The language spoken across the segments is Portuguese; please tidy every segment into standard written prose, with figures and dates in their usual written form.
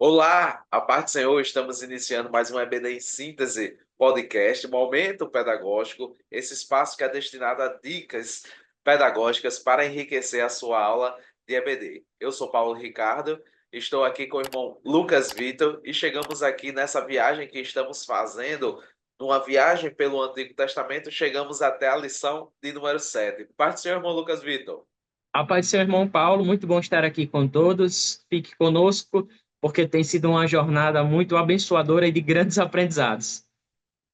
Olá, a paz do Senhor, estamos iniciando mais um EBD em Síntese podcast, Momento Pedagógico, esse espaço que é destinado a dicas pedagógicas para enriquecer a sua aula de EBD. Eu sou Paulo Ricardo, estou aqui com o irmão Lucas Vitor e chegamos aqui nessa viagem que estamos fazendo, numa viagem pelo Antigo Testamento, chegamos até a lição de número 7. Paz do Senhor, irmão Lucas Vitor. A paz do seu irmão Paulo, muito bom estar aqui com todos. Fique conosco, porque tem sido uma jornada muito abençoadora e de grandes aprendizados.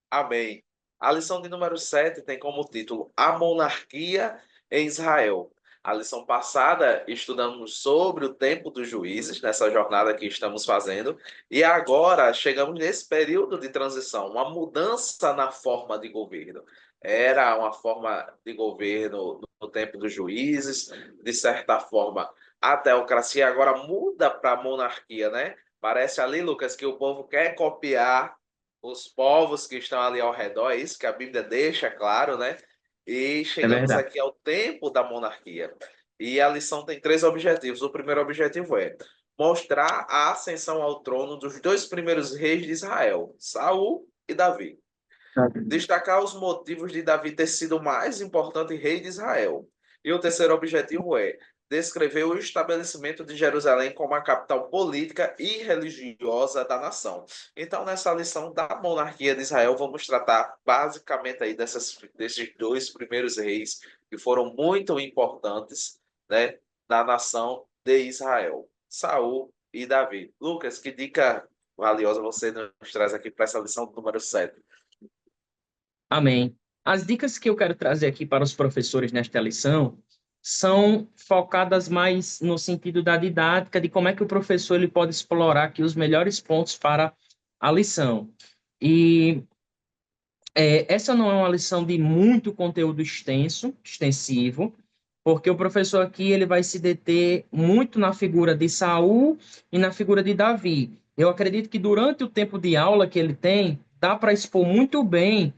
Amém. A lição de número 7 tem como título A Monarquia em Israel. A lição passada estudamos sobre o tempo dos juízes, nessa jornada que estamos fazendo, e agora chegamos nesse período de transição, uma mudança na forma de governo. Era uma forma de governo no tempo dos juízes, de certa forma, a teocracia agora muda para a monarquia, né? Parece ali, Lucas, que o povo quer copiar os povos que estão ali ao redor, é isso que a Bíblia deixa claro, né? E É chegamos verdade. aqui ao tempo da monarquia. E a lição tem três objetivos. O primeiro objetivo é mostrar a ascensão ao trono dos dois primeiros reis de Israel, Saul e Davi. Destacar os motivos de Davi ter sido o mais importante rei de Israel. E o terceiro objetivo é descrever o estabelecimento de Jerusalém como a capital política e religiosa da nação. Então, nessa lição da monarquia de Israel, vamos tratar basicamente aí desses dois primeiros reis que foram muito importantes, né, na nação de Israel, Saul e Davi. Lucas, que dica valiosa você nos traz aqui para essa lição do número 7? Amém. As dicas que eu quero trazer aqui para os professores nesta lição são focadas mais no sentido da didática, de como é que o professor ele pode explorar aqui os melhores pontos para a lição. E essa não é uma lição de muito conteúdo extensivo, porque o professor aqui ele vai se deter muito na figura de Saul e na figura de Davi. Eu acredito que durante o tempo de aula que ele tem, dá para expor muito bem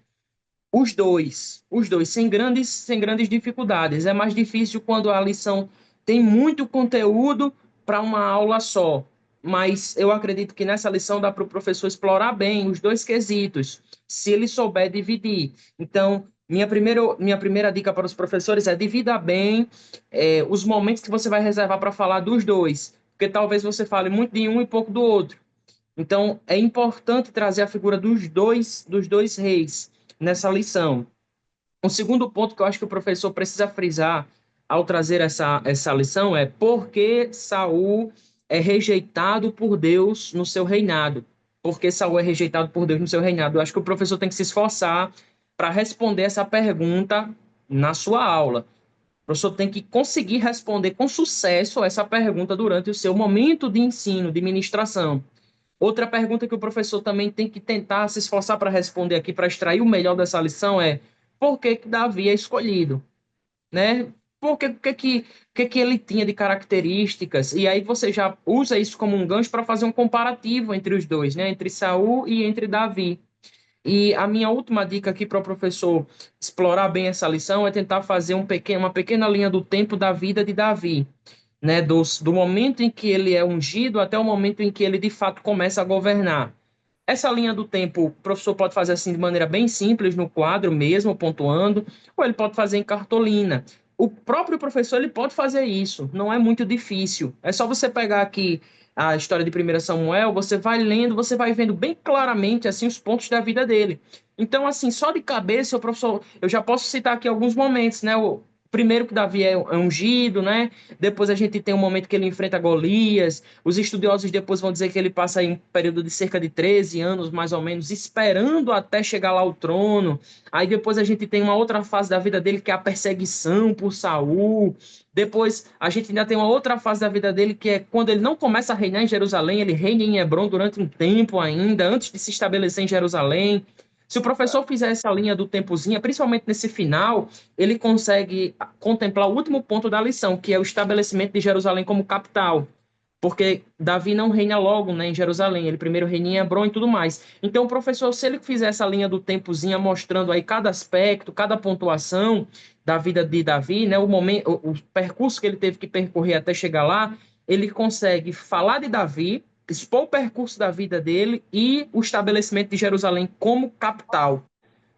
os dois, sem grandes dificuldades. É mais difícil quando a lição tem muito conteúdo para uma aula só. Mas eu acredito que nessa lição dá para o professor explorar bem os dois quesitos, se ele souber dividir. Então, minha primeira dica para os professores é divida bem os momentos que você vai reservar para falar dos dois, porque talvez você fale muito de um e pouco do outro. Então, é importante trazer a figura dos dois reis nessa lição. Um segundo ponto que eu acho que o professor precisa frisar ao trazer essa lição é por que Saul é rejeitado por Deus no seu reinado. Por que Saul é rejeitado por Deus no seu reinado? Eu acho que o professor tem que se esforçar para responder essa pergunta na sua aula. O professor tem que conseguir responder com sucesso essa pergunta durante o seu momento de ensino, de ministração. Outra pergunta que o professor também tem que tentar se esforçar para responder aqui, para extrair o melhor dessa lição é por que que Davi é escolhido, né? O que que ele tinha de características? E aí você já usa isso como um gancho para fazer um comparativo entre os dois, né? Entre Saul e entre Davi. E a minha última dica aqui para o professor explorar bem essa lição é tentar fazer uma pequena linha do tempo da vida de Davi, né, do momento em que ele é ungido até o momento em que ele de fato começa a governar. Essa linha do tempo, o professor pode fazer assim de maneira bem simples, no quadro mesmo, pontuando, ou ele pode fazer em cartolina. O próprio professor ele pode fazer isso, não é muito difícil. É só você pegar aqui a história de 1 Samuel, você vai lendo, você vai vendo bem claramente assim os pontos da vida dele. Então, assim, só de cabeça, o professor, eu já posso citar aqui alguns momentos, né? O primeiro que Davi é ungido, né? Depois a gente tem um momento que ele enfrenta Golias. Os estudiosos depois vão dizer que ele passa aí um período de cerca de 13 anos, mais ou menos, esperando até chegar lá ao trono. Aí depois a gente tem uma outra fase da vida dele, que é a perseguição por Saul. Depois a gente ainda tem uma outra fase da vida dele, que é quando ele não começa a reinar em Jerusalém, ele reina em Hebron durante um tempo ainda, antes de se estabelecer em Jerusalém. Se o professor fizer essa linha do tempozinho, principalmente nesse final, ele consegue contemplar o último ponto da lição, que é o estabelecimento de Jerusalém como capital. Porque Davi não reina logo, né, em Jerusalém, ele primeiro reina em Hebron e tudo mais. Então, o professor, se ele fizer essa linha do tempozinho, mostrando aí cada aspecto, cada pontuação da vida de Davi, né, o percurso que ele teve que percorrer até chegar lá, ele consegue falar de Davi, expor o percurso da vida dele e o estabelecimento de Jerusalém como capital,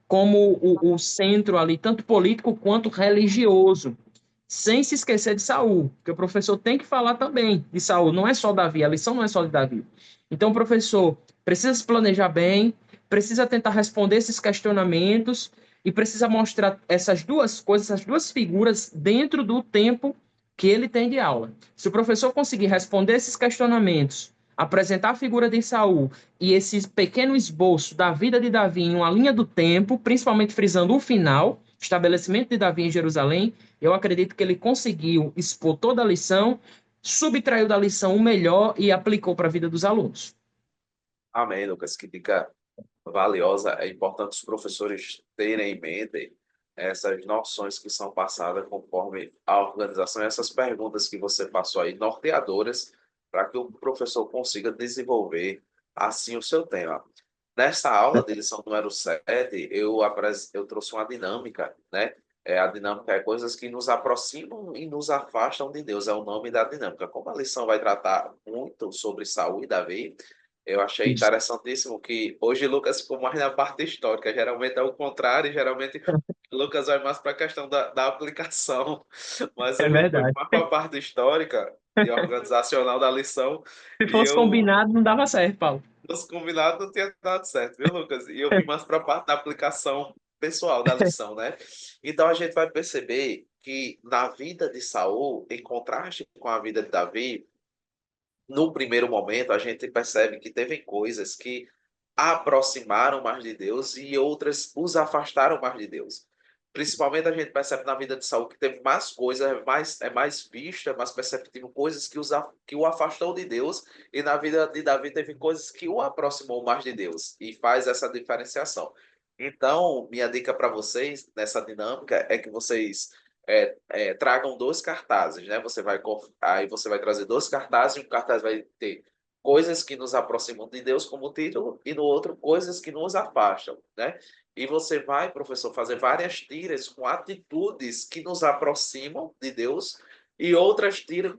como o centro ali, tanto político quanto religioso, sem se esquecer de Saul, porque o professor tem que falar também de Saul, não é só Davi, a lição não é só de Davi. Então, o professor precisa se planejar bem, precisa tentar responder esses questionamentos e precisa mostrar essas duas coisas, essas duas figuras dentro do tempo que ele tem de aula. Se o professor conseguir responder esses questionamentos, apresentar a figura de Saul e esse pequeno esboço da vida de Davi em uma linha do tempo, principalmente frisando o final, estabelecimento de Davi em Jerusalém, eu acredito que ele conseguiu expor toda a lição, subtraiu da lição o melhor e aplicou para a vida dos alunos. Amém, Lucas. Que dica valiosa. É importante os professores terem em mente essas noções que são passadas conforme a organização, essas perguntas que você passou aí, norteadoras, para que o professor consiga desenvolver assim o seu tema. Nessa aula de lição número 7, eu trouxe uma dinâmica, né? A dinâmica é coisas que nos aproximam e nos afastam de Deus, é o nome da dinâmica. Como a lição vai tratar muito sobre Saul e Davi, eu achei Isso. interessantíssimo que hoje Lucas ficou mais na parte histórica, geralmente é o contrário, geralmente Lucas vai mais para a questão da aplicação, mas É hoje ele foi verdade. mais para a parte histórica e organizacional da lição, Se e fosse eu combinado, não dava certo, Paulo. nos combinados não tinha dado certo, viu, Lucas? E eu vim mais para a parte da aplicação pessoal da lição, né? Então a gente vai perceber que na vida de Saul, em contraste com a vida de Davi, no primeiro momento a gente percebe que teve coisas que aproximaram mais de Deus e outras os afastaram mais de Deus. Principalmente a gente percebe na vida de Saul que teve mais coisas, é mais visto, é mais perceptível, coisas que o afastou de Deus, e na vida de Davi teve coisas que o aproximou mais de Deus, e faz essa diferenciação. Então, minha dica para vocês nessa dinâmica é que vocês tragam dois cartazes, né? Aí você vai trazer dois cartazes, e um cartaz vai ter coisas que nos aproximam de Deus como título, e no outro, coisas que nos afastam, né? E você vai, professor, fazer várias tiras com atitudes que nos aproximam de Deus e outras tiras,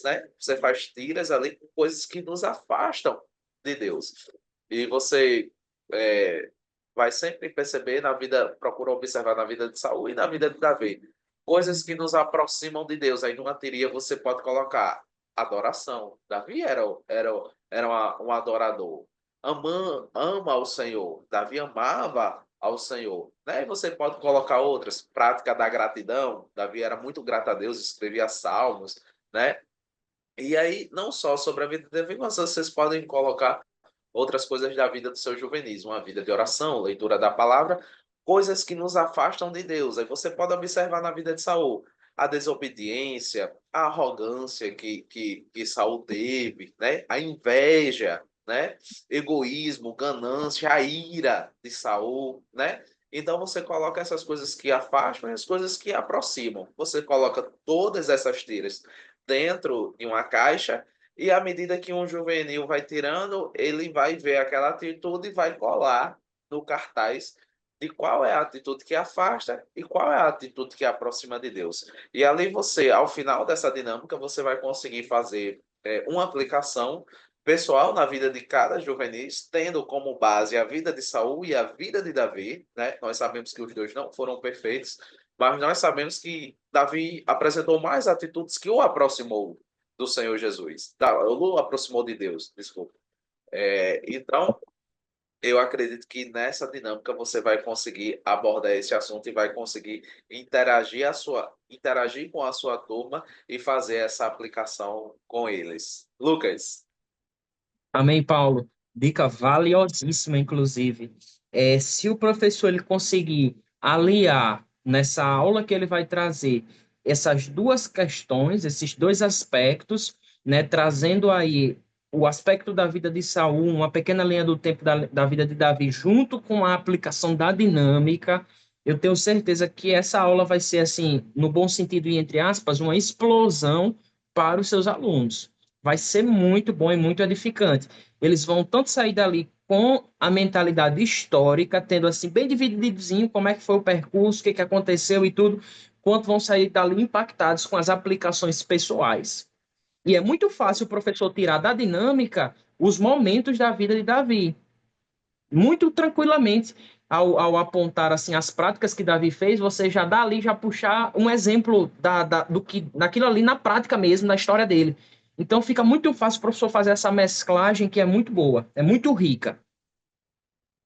né? Você faz tiras ali com coisas que nos afastam de Deus. E você é, vai sempre perceber na vida, procura observar na vida de Saul e na vida de Davi, coisas que nos aproximam de Deus. Aí numa tirinha você pode colocar adoração. Davi era um adorador. Ama ao Senhor. Davi amava ao Senhor. Né? E você pode colocar outras. Prática da gratidão. Davi era muito grato a Deus, escrevia salmos. Né? E aí, não só sobre a vida de Davi, mas vocês podem colocar outras coisas da vida do seu juvenismo, uma vida de oração, leitura da palavra, coisas que nos afastam de Deus. Aí você pode observar na vida de Saul a desobediência, a arrogância que Saul teve, né? A inveja, né? Egoísmo, ganância, a ira de Saul, né? Então você coloca essas coisas que afastam e as coisas que aproximam. Você coloca todas essas tiras dentro de uma caixa, e à medida que um juvenil vai tirando, ele vai ver aquela atitude e vai colar no cartaz de qual é a atitude que afasta e qual é a atitude que aproxima de Deus. E ali você, ao final dessa dinâmica, você vai conseguir fazer uma aplicação pessoal na vida de cada juvenil, tendo como base a vida de Saul e a vida de Davi, né? Nós sabemos que os dois não foram perfeitos, mas nós sabemos que Davi apresentou mais atitudes que o aproximou do Senhor Jesus. O aproximou de Deus, desculpa. Então, eu acredito que nessa dinâmica você vai conseguir abordar esse assunto e vai conseguir interagir com a sua turma e fazer essa aplicação com eles. Lucas. Amém, Paulo. Dica valiosíssima, inclusive. Se o professor ele conseguir aliar nessa aula que ele vai trazer essas duas questões, esses dois aspectos, né, trazendo aí o aspecto da vida de Saul, uma pequena linha do tempo da vida de Davi, junto com a aplicação da dinâmica, eu tenho certeza que essa aula vai ser, assim, no bom sentido e entre aspas, uma explosão para os seus alunos. Vai ser muito bom e muito edificante. Eles vão tanto sair dali com a mentalidade histórica, tendo assim bem divididozinho como é que foi o percurso, o que aconteceu e tudo, quanto vão sair dali impactados com as aplicações pessoais. E é muito fácil o professor tirar da dinâmica os momentos da vida de Davi. Muito tranquilamente, ao apontar assim as práticas que Davi fez, você já dá ali, já puxar um exemplo daquilo ali na prática mesmo, na história dele. Então fica muito fácil o professor fazer essa mesclagem que é muito boa, é muito rica.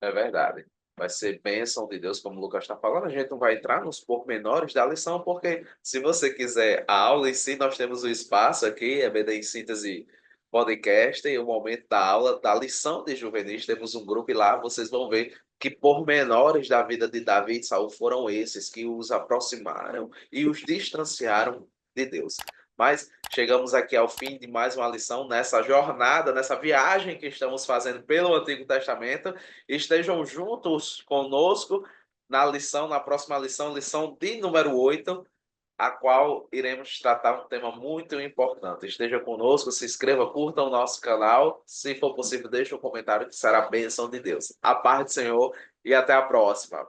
É verdade. Vai ser bênção de Deus, como o Lucas está falando. A gente não vai entrar nos pormenores da lição, porque se você quiser a aula em si, nós temos o espaço aqui, EBD em Síntese Podcast, e o momento da aula, da lição de juvenis, temos um grupo e lá vocês vão ver que pormenores da vida de Davi e de Saul foram esses que os aproximaram e os distanciaram de Deus. Mas chegamos aqui ao fim de mais uma lição nessa jornada, nessa viagem que estamos fazendo pelo Antigo Testamento. Estejam juntos conosco na lição, na próxima lição, lição de número 8, a qual iremos tratar um tema muito importante. Esteja conosco, se inscreva, curta o nosso canal. Se for possível, deixe um comentário que será a bênção de Deus. A paz do Senhor e até a próxima.